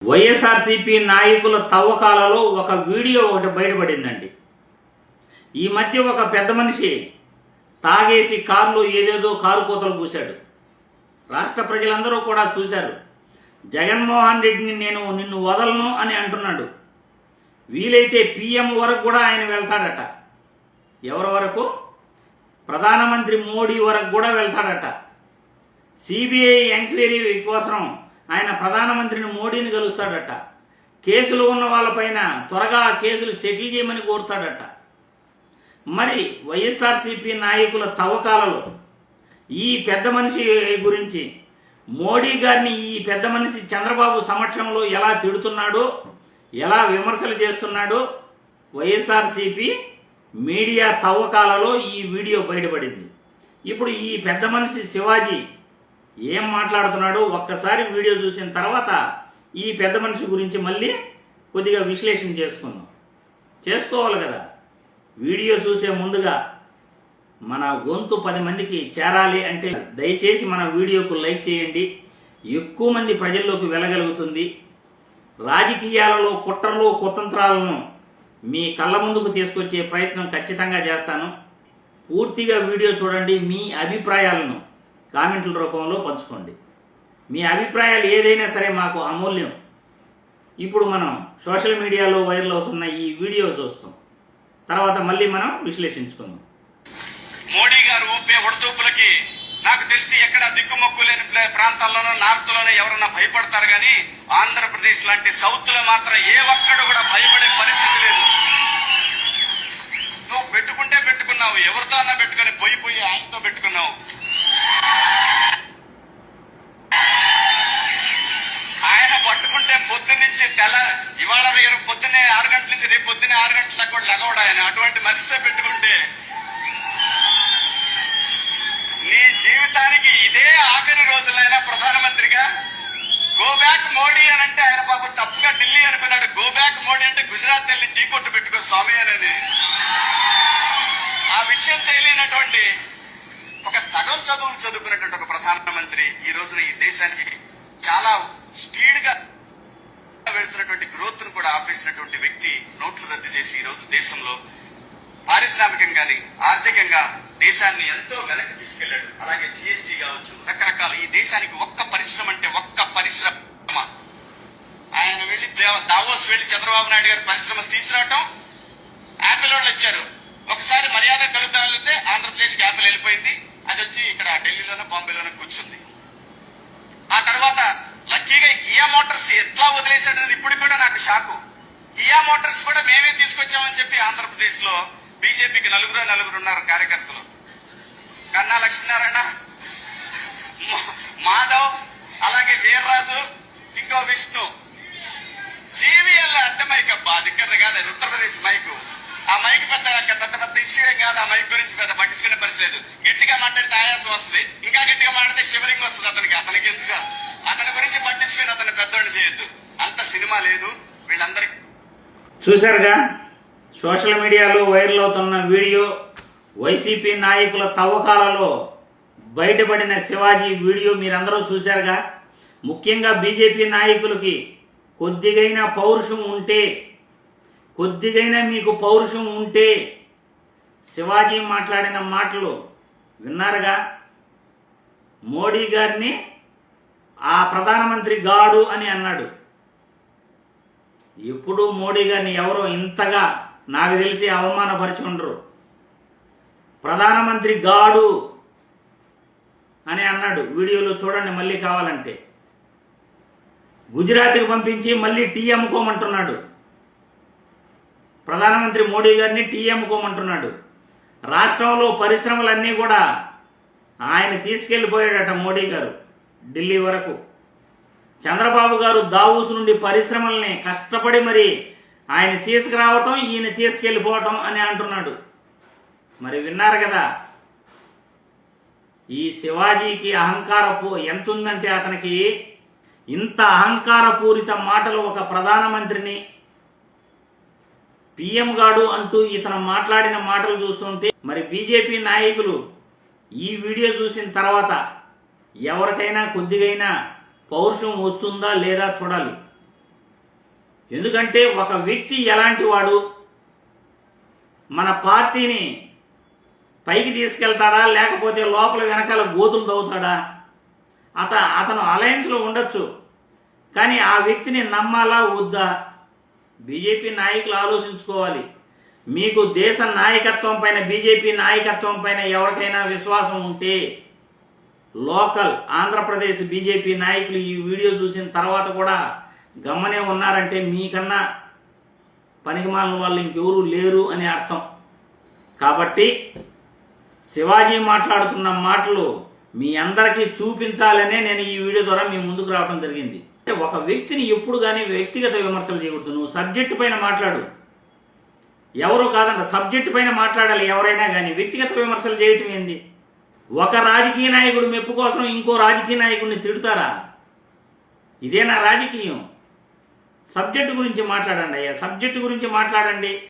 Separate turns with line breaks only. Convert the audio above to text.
వైఎస్ఆర్సీపీ నాయకుల తవ్వకాలలో ఒక వీడియో ఒకటి బయటపడిందండి. ఈ మధ్య ఒక పెద్ద మనిషి తాగేసి కారులో ఏదేదో కారు కోతలు కూశాడు. రాష్ట్ర ప్రజలందరూ కూడా చూశారు. జగన్మోహన్ రెడ్డిని నేను నిన్ను వదలను అని అంటున్నాడు. వీలైతే పీఎం వరకు కూడా ఆయన వెళ్తాడట. ఎవరి వరకు? ప్రధానమంత్రి మోడీ వరకు కూడా వెళ్తాడట. సిబిఐ ఎంక్వైరీ కోసం ఆయన ప్రధానమంత్రిని మోడీని కలుస్తాడట. కేసులు ఉన్న వాళ్ళపైన త్వరగా కేసులు సెటిల్ చేయమని కోరుతాడట. మరి వైఎస్ఆర్సీపీ నాయకుల తవ్వకాలలో ఈ పెద్ద మనిషి గురించి మోడీ గారిని ఈ పెద్ద మనిషి చంద్రబాబు సమక్షంలో ఎలా తిడుతున్నాడో, ఎలా విమర్శలు చేస్తున్నాడో వైఎస్ఆర్సీపీ మీడియా తవ్వకాలలో ఈ వీడియో బయటపడింది. ఇప్పుడు ఈ పెద్ద మనిషి శివాజీ ఏం మాట్లాడుతున్నాడో ఒక్కసారి వీడియో చూసిన తర్వాత ఈ పెద్ద మనిషి గురించి మళ్ళీ కొద్దిగా విశ్లేషణ చేసుకోవాలి కదా. వీడియో చూసే ముందుగా మన గొంతు 10 మందికి చేరాలి అంటే దయచేసి మన వీడియోకు లైక్ చేయండి. ఎక్కువ మంది ప్రజల్లోకి వెళ్ళగలుగుతుంది. రాజకీయాలలో కుట్రలు కుతంత్రాలను మీ కళ్ళ ముందుకు తీసుకొచ్చే ప్రయత్నం ఖచ్చితంగా చేస్తాను. పూర్తిగా వీడియో చూడండి. మీ అభిప్రాయాలను కామెంట్ల రూపంలో పంచుకోండి. మీ అభిప్రాయాలు ఏదైనా సరే మాకు అమూల్యం. ఇప్పుడు మనం సోషల్ మీడియాలో వైరల్ అవుతున్న ఈ వీడియో చూస్తాం. తర్వాత మళ్ళీ మనం విశ్లేషించుకుందాం.
మోడీ గారు ఊపే ఒడతూపులకి నాకు తెలిసి ఎక్కడ దిక్కుమొక్కు లేని ప్రాంతాల్లోనో నార్త్ లోనో ఎవరన్నా భయపడతారు కానీ ఆంధ్రప్రదేశ్ లాంటి సౌత్ లో మాత్రం ఏ ఒక్కడు కూడా భయపడే పరిస్థితి లేదు. నువ్వు పెట్టుకుంటే పెట్టుకున్నావు, ఎవరితో అన్నా పెట్టుకుని పోయి ఆయనతో పెట్టుకున్నావు. ఆయన పట్టుకుంటే పొద్దున్నుంచి ఇవాళ పొద్దున్నే 6 గంటల నుంచి రేపు పొద్దున్నే 6 గంటల దాకా కూడా లగవడు ఆయన. అటువంటి మనిషితో పెట్టుకుంటే నీ జీవితానికి ఇదే ఆఖరి రోజులైనా ప్రధానమంత్రిగా గో బ్యాక్ మోడీ అని అంటే ఆయన పాపం తప్పుగా ఢిల్లీ అనుకున్నాడు. గో బ్యాక్ మోడీ అంటే గుజరాత్ వెళ్ళి టీ కొట్టు పెట్టుకో స్వామి అని. ఆ విషయం తెలియనటువంటి ఒక సగం చదువులు చదువుకున్నటువంటి ఒక ప్రధానమంత్రి ఈ రోజున ఈ దేశానికి చాలా స్పీడ్ గా వెళ్తున్నటువంటి గ్రోత్ ను కూడా ఆపేసినటువంటి వ్యక్తి నోట్లు రద్దు చేసి ఈ రోజు దేశంలో పారిశ్రామికంగాని ఆర్థికంగా దేశాన్ని ఎంతో వెనక్కి తీసుకెళ్లాడు. అలాగే జిఎస్టీ కావచ్చు, రకరకాల ఈ దేశానికి ఒక్క పరిశ్రమ అంటే ఒక్క పరిశ్రమ ఆయన వెళ్లి దావోస్ వెళ్లి చంద్రబాబు నాయుడు గారు పరిశ్రమలు తీసుకురావటం, యాపిల్ వాళ్ళు వచ్చారు. ఒకసారి మర్యాద కలుగుతా వెళ్తే ఆంధ్రప్రదేశ్ కి యాపిల్ వెళ్ళిపోయింది. అది వచ్చి ఇక్కడ ఢిల్లీలోనో బాంబేలోనో కూర్చుంది. ఆ తర్వాత లక్కీగా కియా మోటార్స్ ఎట్లా వదిలేశాడనేది ఇప్పుడు కూడా నాకు షాకు. కియా మోటార్స్ కూడా మేమే తీసుకొచ్చామని చెప్పి ఆంధ్రప్రదేశ్ లో బీజేపీకి నలుగురు ఉన్నారు కార్యకర్తలు. కన్నా లక్ష్మీనారాయణ, మాధవ్, అలాగే వీర్రాజు, ఇంకో విష్ణు. జీవీఎల్ అద్దె మైక్ అబ్బా, అది ఇక్కడ కాదు, అది ఉత్తరప్రదేశ్ మైకు. ఆ మైక్ పెద్ద ఇష్యూ ఏం కాదు. ఆ మైక్ గురించి పెద్ద పట్టించుకునే పరిస్థితి లేదు. గట్టిగా మాట్లాడితే ఆయాసం వస్తుంది, ఇంకా గట్టిగా మాట్లాడితే షివరింగ్ వస్తుంది అతనికి ఎందుకు. అతని గురించి పట్టించుకుని అతన్ని పెద్దోళ్ళు చేయొద్దు. అంత సినిమా లేదు వీళ్ళందరికీ.
చూశారుగా సోషల్ మీడియాలో వైరల్ అవుతున్న వీడియో. వైసీపీ నాయకుల తవ్వకాలలో బయటపడిన శివాజీ వీడియో మీరందరూ చూశారుగా. ముఖ్యంగా బీజేపీ నాయకులకి కొద్దిగైనా మీకు పౌరుషం ఉంటే శివాజీ మాట్లాడిన మాటలు విన్నారుగా. మోడీ గారిని ఆ ప్రధానమంత్రి గాడు అని అన్నాడు. ఎప్పుడు మోడీ గారిని ఎవరో ఇంతగా నాకు తెలిసి అవమానపరిచి ఉండరు. ప్రధానమంత్రి గాడు అని అన్నాడు. వీడియోలో చూడండి మళ్ళీ కావాలంటే. గుజరాత్కి పంపించి మళ్ళీ టీ అమ్ముకోమంటున్నాడు. ప్రధానమంత్రి మోడీ గారిని టీ అమ్ముకోమంటున్నాడు. రాష్ట్రంలో పరిశ్రమలన్నీ కూడా ఆయన తీసుకెళ్లిపోయాడట మోడీ గారు ఢిల్లీ వరకు. చంద్రబాబు గారు దావూస్ నుండి పరిశ్రమల్ని కష్టపడి మరి ఆయన తీసుకురావటం, ఈయన తీసుకెళ్లిపోవటం అని అంటున్నాడు. మరి విన్నారు కదా. ఈ శివాజీకి ఎంత ఉందంటే అతనికి ఇంత అహంకారపూరిత మాటలు ఒక ప్రధానమంత్రిని పిఎం గాడు అంటూ ఇతను మాట్లాడిన మాటలు చూస్తుంటే మరి బీజేపీ నాయకులు ఈ వీడియో చూసిన తర్వాత ఎవరికైనా కొద్దిగైనా పౌరుషం వస్తుందా లేదా చూడాలి. ఎందుకంటే ఒక వ్యక్తి ఎలాంటి వాడు, మన పార్టీని పైకి తీసుకెళ్తాడా లేకపోతే లోపల వెనకాల గోతులు తవ్వుతాడా? అతను అలయన్స్లో ఉండొచ్చు, కానీ ఆ వ్యక్తిని నమ్మాలా వద్దా? బీజేపీ నాయకులు ఆలోచించుకోవాలి. మీకు దేశ నాయకత్వం పైన, బీజేపీ నాయకత్వం పైన ఎవరికైనా విశ్వాసం ఉంటే, లోకల్ ఆంధ్రప్రదేశ్ బీజేపీ నాయకులు ఈ వీడియో చూసిన తర్వాత కూడా గమ్మనే ఉన్నారంటే మీకన్నా పనికిమాలిన వాళ్ళు ఇంకెవరూ లేరు అని అర్థం. కాబట్టి శివాజీ మాట్లాడుతున్న మాటలు మీ అందరికీ చూపించాలనే నేను ఈ వీడియో ద్వారా మీ ముందుకు రావడం జరిగింది. ఒక వ్యక్తిని ఎప్పుడు కానీ వ్యక్తిగత విమర్శలు చేయకూడదు. నువ్వు సబ్జెక్టు పైన మాట్లాడు, ఎవరు కాదంట, సబ్జెక్టు పైన మాట్లాడాలి ఎవరైనా కానీ. వ్యక్తిగత విమర్శలు చేయటం ఏంది? ఒక రాజకీయ నాయకుడు మెప్పు కోసం ఇంకో రాజకీయ నాయకుడిని తిడతారా? ఇదేనా రాజకీయం? సబ్జెక్టు గురించి మాట్లాడండి అయ్యా, సబ్జెక్టు గురించి మాట్లాడండి.